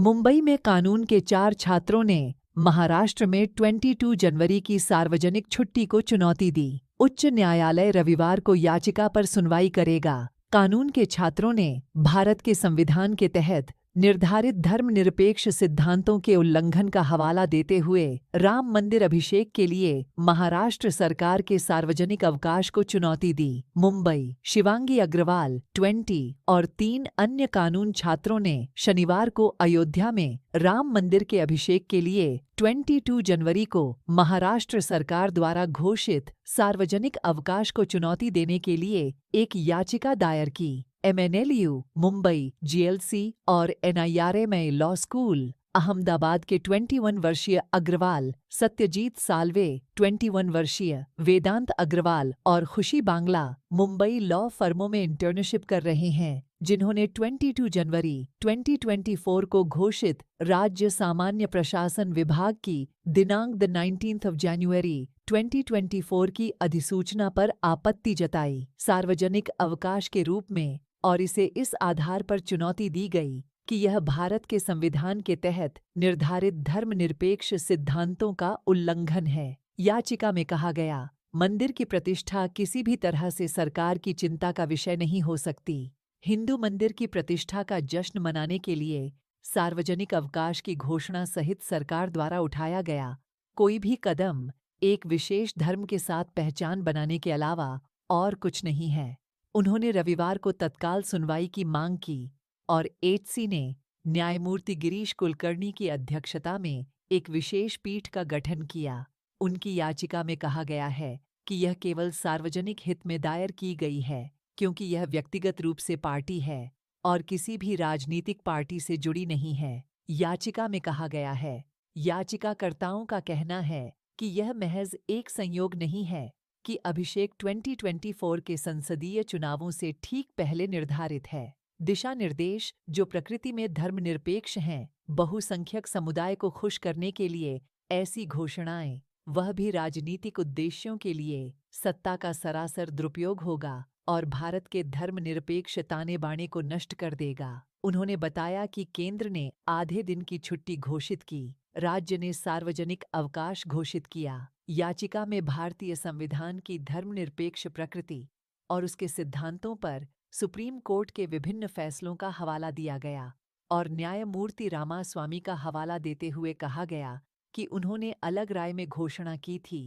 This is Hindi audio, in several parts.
मुंबई में कानून के 4 छात्रों ने महाराष्ट्र में 22 जनवरी की सार्वजनिक छुट्टी को चुनौती दी। उच्च न्यायालय रविवार को याचिका पर सुनवाई करेगा। कानून के छात्रों ने भारत के संविधान के तहत निर्धारित धर्मनिरपेक्ष सिद्धांतों के उल्लंघन का हवाला देते हुए राम मंदिर अभिषेक के लिए महाराष्ट्र सरकार के सार्वजनिक अवकाश को चुनौती दी। मुंबई, शिवांगी अग्रवाल 20 और 3 अन्य कानून छात्रों ने शनिवार को अयोध्या में राम मंदिर के अभिषेक के लिए 22 जनवरी को महाराष्ट्र सरकार द्वारा घोषित सार्वजनिक अवकाश को चुनौती देने के लिए एक याचिका दायर की। MNLU, मुंबई, GLC और NIRMA लॉ स्कूल, अहमदाबाद के 21 वर्षीय अग्रवाल, सत्यजीत साल्वे 21 वर्षीय, वेदांत अग्रवाल और खुशी बांग्ला मुंबई लॉ फर्मों में इंटर्नशिप कर रहे हैं, जिन्होंने 22 जनवरी 2024 को घोषित राज्य सामान्य प्रशासन विभाग की दिनांक 19 जनवरी 2024 की अधिसूचना पर आपत्ति जताई। सार्वजनिक अवकाश के रूप में और इसे इस आधार पर चुनौती दी गई कि यह भारत के संविधान के तहत निर्धारित धर्मनिरपेक्ष सिद्धांतों का उल्लंघन है। याचिका में कहा गया, मंदिर की प्रतिष्ठा किसी भी तरह से सरकार की चिंता का विषय नहीं हो सकती। हिंदू मंदिर की प्रतिष्ठा का जश्न मनाने के लिए सार्वजनिक अवकाश की घोषणा सहित सरकार द्वारा उठाया गया कोई भी कदम एक विशेष धर्म के साथ पहचान बनाने के अलावा और कुछ नहीं है। उन्होंने रविवार को तत्काल सुनवाई की मांग की और HC ने न्यायमूर्ति गिरीश कुलकर्णी की अध्यक्षता में एक विशेष पीठ का गठन किया। उनकी याचिका में कहा गया है कि यह केवल सार्वजनिक हित में दायर की गई है, क्योंकि यह व्यक्तिगत रूप से पार्टी है और किसी भी राजनीतिक पार्टी से जुड़ी नहीं है। याचिका में कहा गया है, याचिकाकर्ताओं का कहना है कि यह महज एक संयोग नहीं है कि अभिषेक 2024 के संसदीय चुनावों से ठीक पहले निर्धारित है। दिशा निर्देश जो प्रकृति में धर्मनिरपेक्ष हैं, बहुसंख्यक समुदाय को खुश करने के लिए ऐसी घोषणाएं, वह भी राजनीतिक उद्देश्यों के लिए, सत्ता का सरासर दुरुपयोग होगा और भारत के धर्मनिरपेक्ष ताने बाने को नष्ट कर देगा। उन्होंने बताया कि केंद्र ने आधे दिन की छुट्टी घोषित की, राज्य ने सार्वजनिक अवकाश घोषित किया। याचिका में भारतीय संविधान की धर्मनिरपेक्ष प्रकृति और उसके सिद्धांतों पर सुप्रीम कोर्ट के विभिन्न फैसलों का हवाला दिया गया और न्यायमूर्ति रामास्वामी का हवाला देते हुए कहा गया कि उन्होंने अलग राय में घोषणा की थी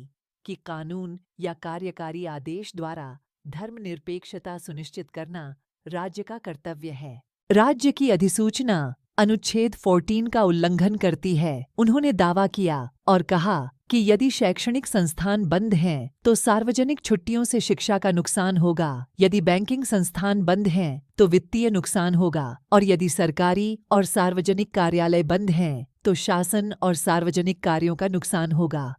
कि कानून या कार्यकारी आदेश द्वारा धर्मनिरपेक्षता सुनिश्चित करना राज्य का कर्तव्य है। राज्य की अधिसूचना अनुच्छेद 14 का उल्लंघन करती है। उन्होंने दावा किया और कहा कि यदि शैक्षणिक संस्थान बंद हैं, तो सार्वजनिक छुट्टियों से शिक्षा का नुकसान होगा, यदि बैंकिंग संस्थान बंद हैं, तो वित्तीय नुकसान होगा और यदि सरकारी और सार्वजनिक कार्यालय बंद हैं, तो शासन और सार्वजनिक कार्यों का नुकसान होगा।